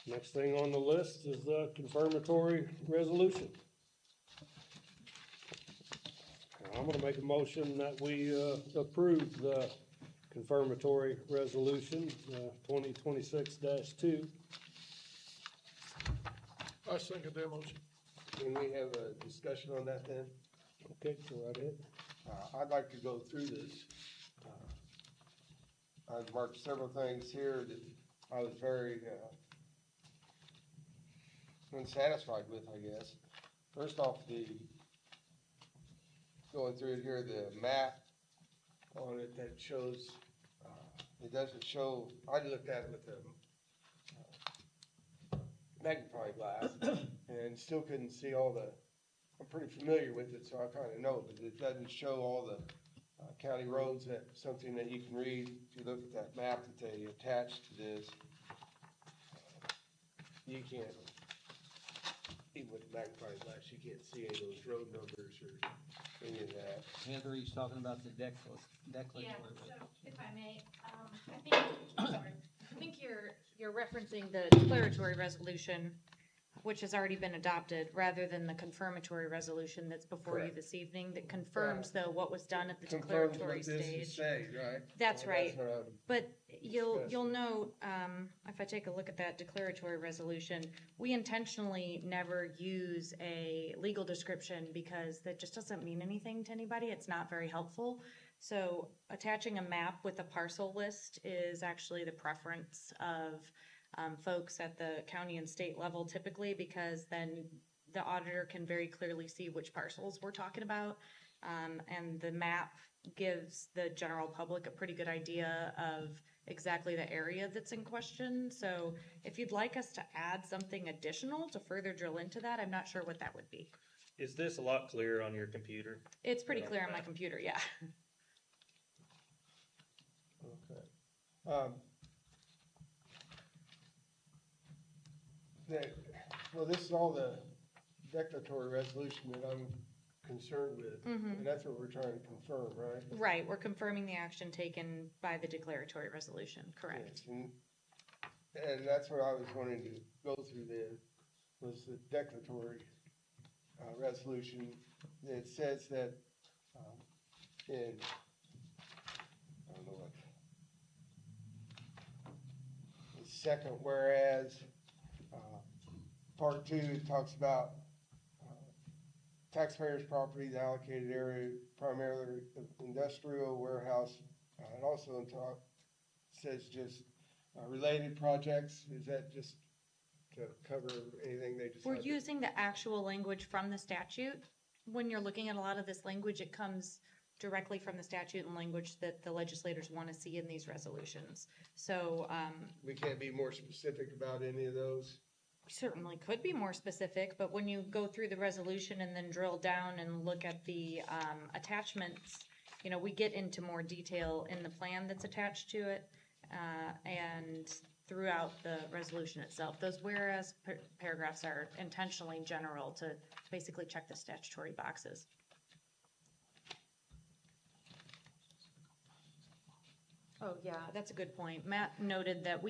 Next thing on the list is the confirmatory resolution. I'm gonna make a motion that we approve the confirmatory resolution, 2026-2. I second that motion. Can we have a discussion on that then? Okay, go right ahead. I'd like to go through this. I've marked several things here that I was very unsatisfied with, I guess. First off, going through it here, the map on it that shows, it doesn't show, I looked at it with a magnifying glass and still couldn't see all the, I'm pretty familiar with it, so I kind of know, but it doesn't show all the county roads. That's something that you can read if you look at that map that they attached to this. You can't, even with the magnifying glass, you can't see any of those road numbers or any of that. Heather, he's talking about the Yeah, declaratory. so if I may, I think you're referencing the declaratory resolution, which has already been adopted, rather than the confirmatory resolution that's before you Correct. this evening, that confirms though what was done at the Confirms declaratory what this stage. is saying, right? That's Well, right. what I'm But you'll discussing. note, if I take a look at that declaratory resolution, we intentionally never use a legal description because that just doesn't mean anything to anybody. It's not very helpful. So attaching a map with a parcel list is actually the preference of folks at the county and state level typically, because then the auditor can very clearly see which parcels we're talking about. And the map gives the general public a pretty good idea of exactly the area that's in question. So if you'd like us to add something additional to further drill into that, I'm not sure what that would be. Is this a lot clearer on your computer? It's pretty clear on my computer, yeah. Okay. Well, this is all the declaratory resolution that I'm concerned with, and that's what we're trying to confirm, right? Right, we're confirming the action taken by the declaratory resolution, correct. Yes, and that's what I was wanting to go through then, was the declaratory resolution. It says that in, I don't know what, the second whereas, part 2, it talks about taxpayers' property, the allocated area, primarily industrial warehouse. It also on top says just related projects. Is that just to cover anything they We're decided? using the actual language from the statute. When you're looking at a lot of this language, it comes directly from the statute and language that the legislators want to see in these resolutions. So, We can't be more specific about any of those? certainly could be more specific, but when you go through the resolution and then drill down and look at the attachments, you know, we get into more detail in the plan that's attached to it, and throughout the resolution itself. Those whereas paragraphs are intentionally general to basically check the statutory boxes. Oh, yeah, that's a good point. Matt noted that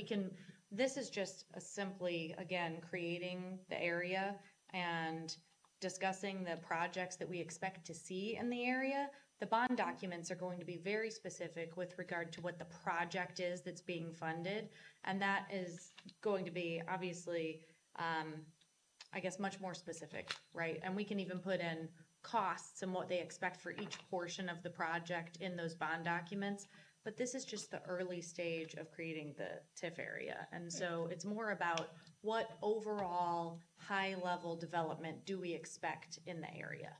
this is just simply, again, creating the area and discussing the projects that we expect to see in the area. The bond documents are going to be very specific with regard to what the project is that's being funded. And that is going to be obviously, I guess, much more specific, right? And we can even put in costs and what they expect for each portion of the project in those bond documents. But this is just the early stage of creating the TIF area. And so it's more about what overall high-level development do we expect in the area.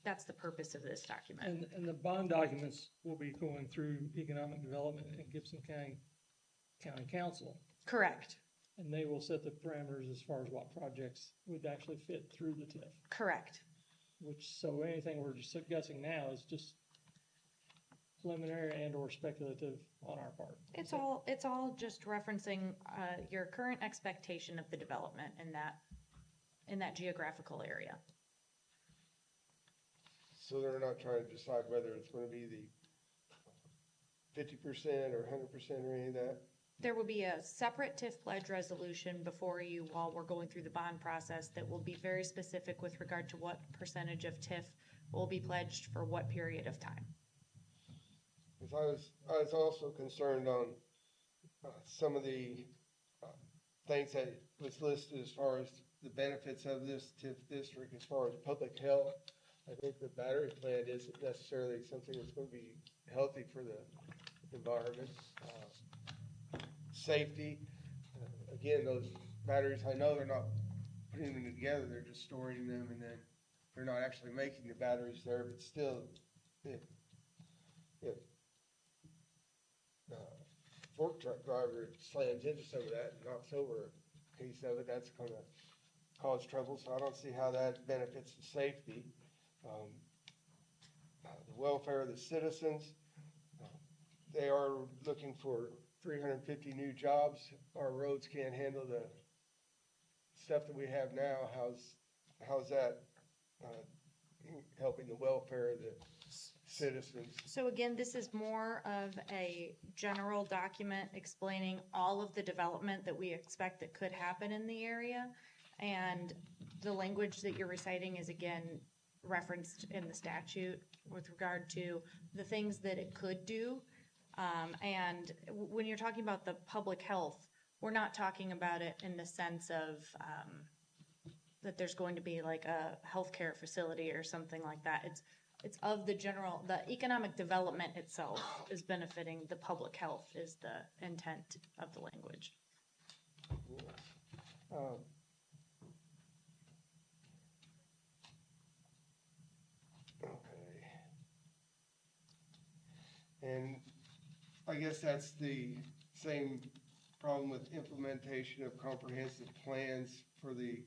That's the purpose of this document. And the bond documents will be going through economic development and Gibson County Council. Correct, And they will set the parameters as far as what projects would actually fit through the TIF. correct. So anything we're discussing now is just preliminary and or speculative on our part. It's all just referencing your current expectation of the development in that geographical area. So they're not trying to decide whether it's gonna be the 50% or 100% or any of that? There will be a separate TIF pledge resolution before you while we're going through the bond process that will be very specific with regard to what percentage of TIF will be pledged for what period of time. Because I was also concerned on some of the things that was listed as far as the benefits of this TIF district, as far as public health. I think the battery plant isn't necessarily something that's going to be healthy for the environment. Safety, again, those batteries, I know they're not putting them together, they're just storing them, and then they're not actually making the batteries there, but still, if fork truck driver slams into some of that and knocks over a piece of it, that's gonna cause trouble, so I don't see how that benefits the safety. The welfare of the citizens, they are looking for 350 new jobs. Our roads can't handle the stuff that we have now. How's that helping the welfare of the citizens. So again, this is more of a general document explaining all of the development that we expect that could happen in the area. And the language that you're reciting is again referenced in the statute with regard to the things that it could do. And when you're talking about the public health, we're not talking about it in the sense of that there's going to be like a healthcare facility or something like that. It's of the general, the economic development itself is benefiting the public health is the intent of the language. Okay. And I guess that's the same problem with implementation of comprehensive plans for the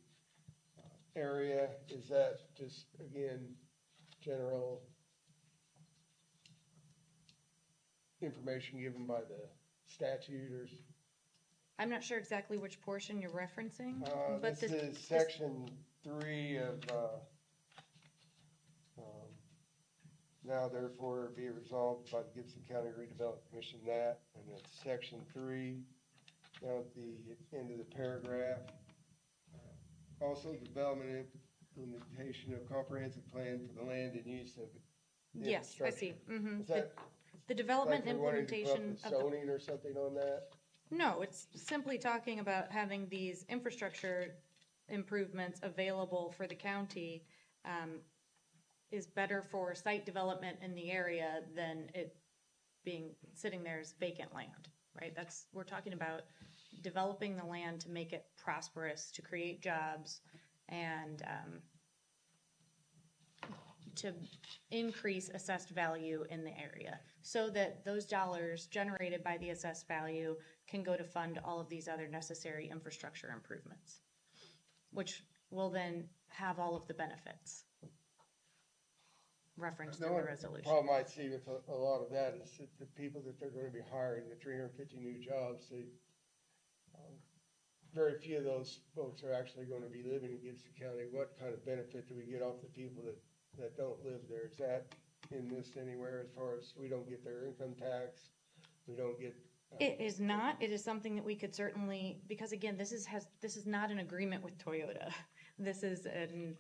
area. Is that just, again, general information given by the statute or? I'm not sure exactly which portion you're referencing, but This is section 3 of, now therefore be it resolved by the Gibson County Redevelopment Commission that, and it's section 3, down at the end of the paragraph. Also, development and implementation of comprehensive plan for the land and use of yes, I see. Is that The development like we're wanting to come up implementation with of the zoning or something on that? No, it's simply talking about having these infrastructure improvements available for the county, is better for site development in the area than it being, sitting there as vacant land, right? We're talking about developing the land to make it prosperous, to create jobs, and, to increase assessed value in the area so that those dollars generated by the assessed value can go to fund all of these other necessary infrastructure improvements, which will then have all of the benefits referenced in the resolution. The problem I see with a lot of that is that the people that they're going to be hiring, the 350 new jobs, very few of those folks are actually going to be living in Gibson County. What kind of benefit do we get off the people that don't live there? Is that in this anywhere as far as we don't get their income tax? We don't get. It is not. It is something that we could certainly, because again, this is not an agreement with Toyota. This is a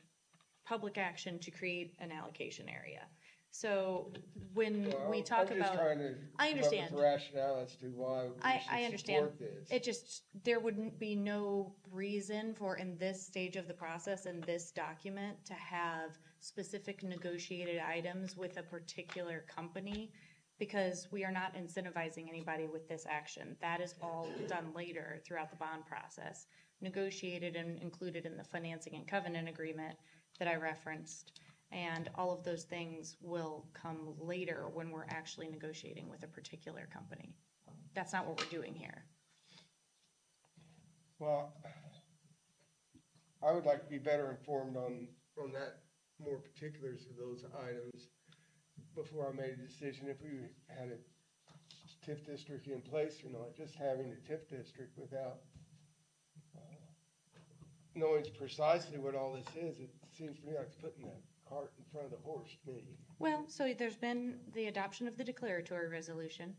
public action to create an allocation area. So when we talk I'm just about, trying to I understand. come up with rationale as to why we I should understand. support this. It just, there wouldn't be no reason for in this stage of the process, in this document, to have specific negotiated items with a particular company, because we are not incentivizing anybody with this action. That is all done later throughout the bond process, negotiated and included in the financing and covenant agreement that I referenced. And all of those things will come later when we're actually negotiating with a particular company. That's not what we're doing here. Well, I would like to be better informed on that, more particulars of those items before I made a decision if we had a TIF district in place or not. Just having a TIF district without knowing precisely what all this is, it seems to me like it's putting the cart in front of the horse to me. Well, so there's been the adoption of the declaratory resolution,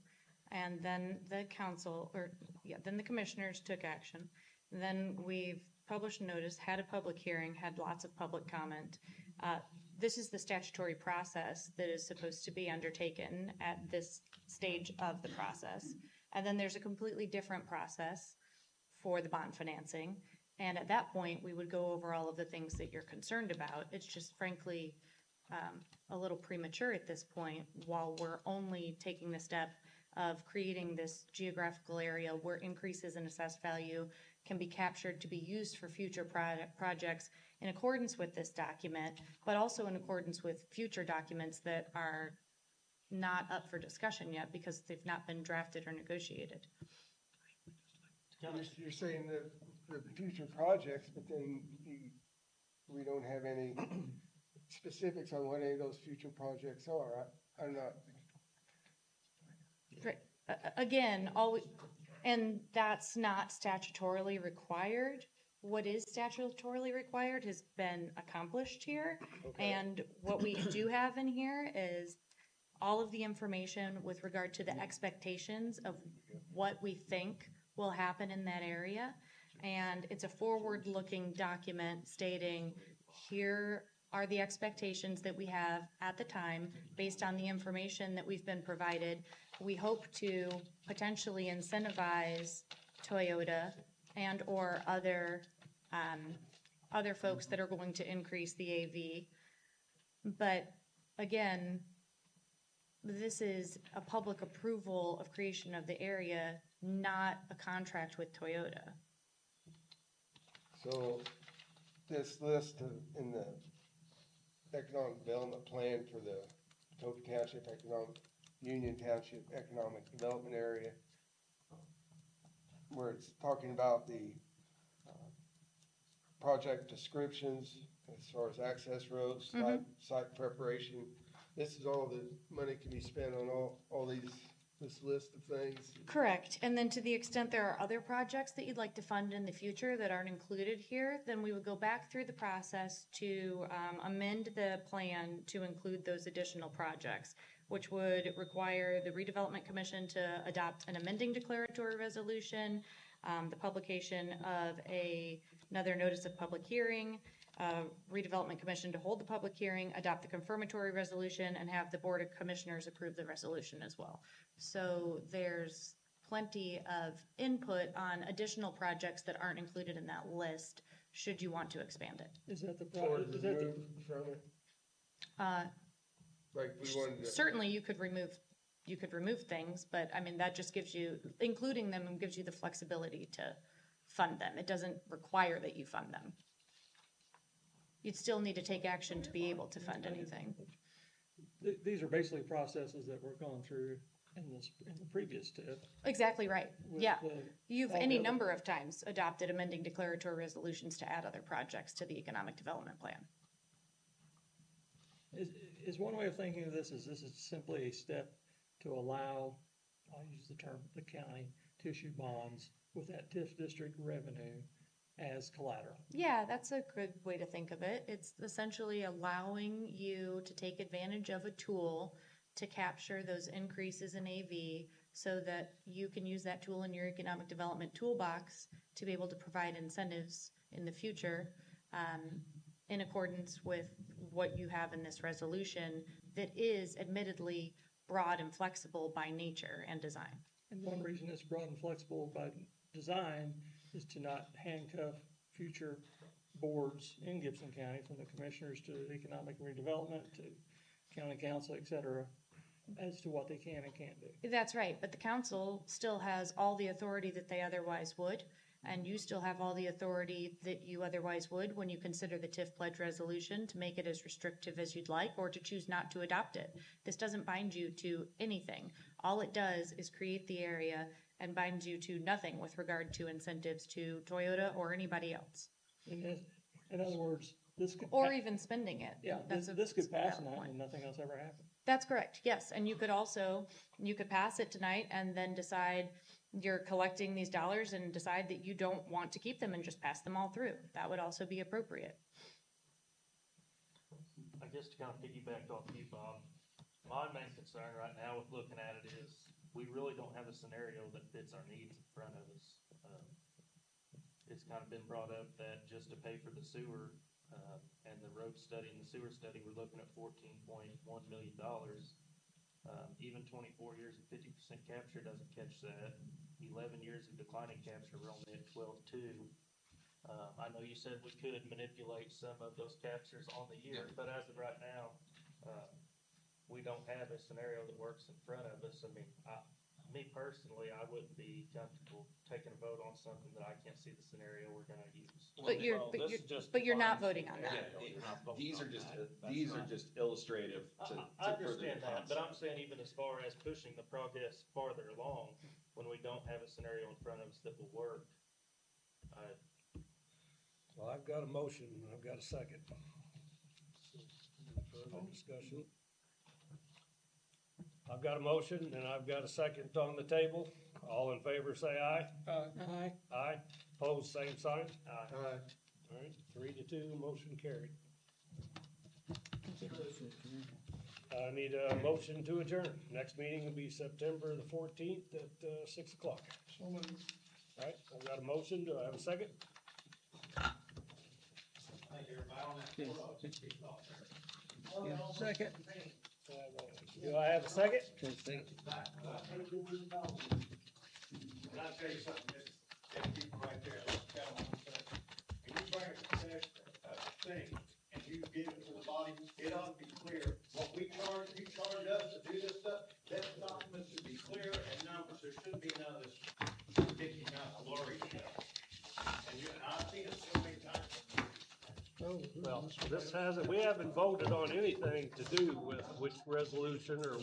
and then the council, then the commissioners took action. Then we've published a notice, had a public hearing, had lots of public comment. This is the statutory process that is supposed to be undertaken at this stage of the process. And then there's a completely different process for the bond financing. And at that point, we would go over all of the things that you're concerned about. It's just frankly a little premature at this point, while we're only taking the step of creating this geographical area where increases in assessed value can be captured to be used for future projects in accordance with this document, but also in accordance with future documents that are not up for discussion yet because they've not been drafted or negotiated. You're saying that the future projects, but then we don't have any specifics on what any of those future projects are. I'm not. Right. Again, and that's not statutorily required. what is statutorily required has been accomplished here. Okay. And what we do have in here is all of the information with regard to the expectations of what we think will happen in that area. And it's a forward-looking document stating, here are the expectations that we have at the time based on the information that we've been provided. We hope to potentially incentivize Toyota and/or other folks that are going to increase the AV. But again, this is a public approval of creation of the area, not a contract with Toyota. So this list in the economic development plan for the Patoka Township Union Township Economic Development Area, where it's talking about the project descriptions as far as access roads, site preparation. This is all the money can be spent on all this list of things. Correct. And then to the extent there are other projects that you'd like to fund in the future that aren't included here, then we would go back through the process to amend the plan to include those additional projects, which would require the redevelopment commission to adopt an amending declaratory resolution, the publication of another notice of public hearing, redevelopment commission to hold the public hearing, adopt the confirmatory resolution, and have the board of commissioners approve the resolution as well. So there's plenty of input on additional projects that aren't included in that list, should you want to expand it. Is that the Or project, is that the, remove from it, Uh, like we wanted to. Certainly, you could remove things, but I mean, that just gives you, including them gives you the flexibility to fund them. It doesn't require that you fund them. You'd still need to take action to be able to fund anything. these are basically processes that we're going through in the previous TIF. Exactly right. with Yeah. the- You've all the any other- number of times adopted amending declaratory resolutions to add other projects to the economic development plan. Is one way of thinking of this is simply a step to allow, I'll use the term, the county to issue bonds with that TIF district revenue as collateral. Yeah, that's a good way to think of it. It's essentially allowing you to take advantage of a tool to capture those increases in AV so that you can use that tool in your economic development toolbox to be able to provide incentives in the future in accordance with what you have in this resolution that is admittedly broad and flexible by nature and design. And one reason it's broad and flexible by design is to not handcuff future boards in Gibson County, from the commissioners to economic redevelopment to county council, et cetera, as to what they can and can't do. That's right, but the council still has all the authority that they otherwise would, and you still have all the authority that you otherwise would when you consider the TIF pledge resolution to make it as restrictive as you'd like, or to choose not to adopt it. This doesn't bind you to anything. All it does is create the area and binds you to nothing with regard to incentives to Toyota or anybody else, In other words, this could. or even spending it. Yeah, That's this could pass valid tonight point. and nothing else ever happened. That's correct, yes, and you could also, you could pass it tonight and then decide you're collecting these dollars and decide that you don't want to keep them and just pass them all through. That would also be appropriate. I guess to kind of piggyback off you, Bob, my main concern right now with looking at it is we really don't have a scenario that fits our needs in front of us. It's kind of been brought up that just to pay for the sewer, and the road study and the sewer study, we're looking at $14.1 million. Even 24 years of 50% capture doesn't catch that. 11 years of declining capture, we're only at 12.2. I know you said we could manipulate some of those captures on the year, but as of right now, we don't have a scenario that works in front of us. I mean, me personally, I wouldn't be comfortable taking a vote on something that I can't see the scenario we're gonna use. But you're not voting on that. These are just illustrative to I further understand the that, but I'm concept. saying even as far as pushing the progress farther along, when we don't have a scenario in front of us that will work. Well, I've got a motion, and I've got a second. Further discussion? I've got a motion, and I've got a second on the table. All in favor, say aye. Aye. Aye. Opposed, same sign. Aye. All right, 3-2, motion carried. I need a motion to adjourn. Next meeting will be September the 14th at 6 o'clock. So moved. All right, I've got a motion. Do I have a second? Second. Do I have a second? Can I tell you something, that people right there, tell them, when you bring a thing, and you give it to the body, it ought to be clear, what we charge, you charge us to do this stuff, that document should be clear and numbers, there shouldn't be none of this sticky mouth blurry stuff. And I've seen it so many times. Well, this hasn't, we haven't voted on anything to do with which resolution or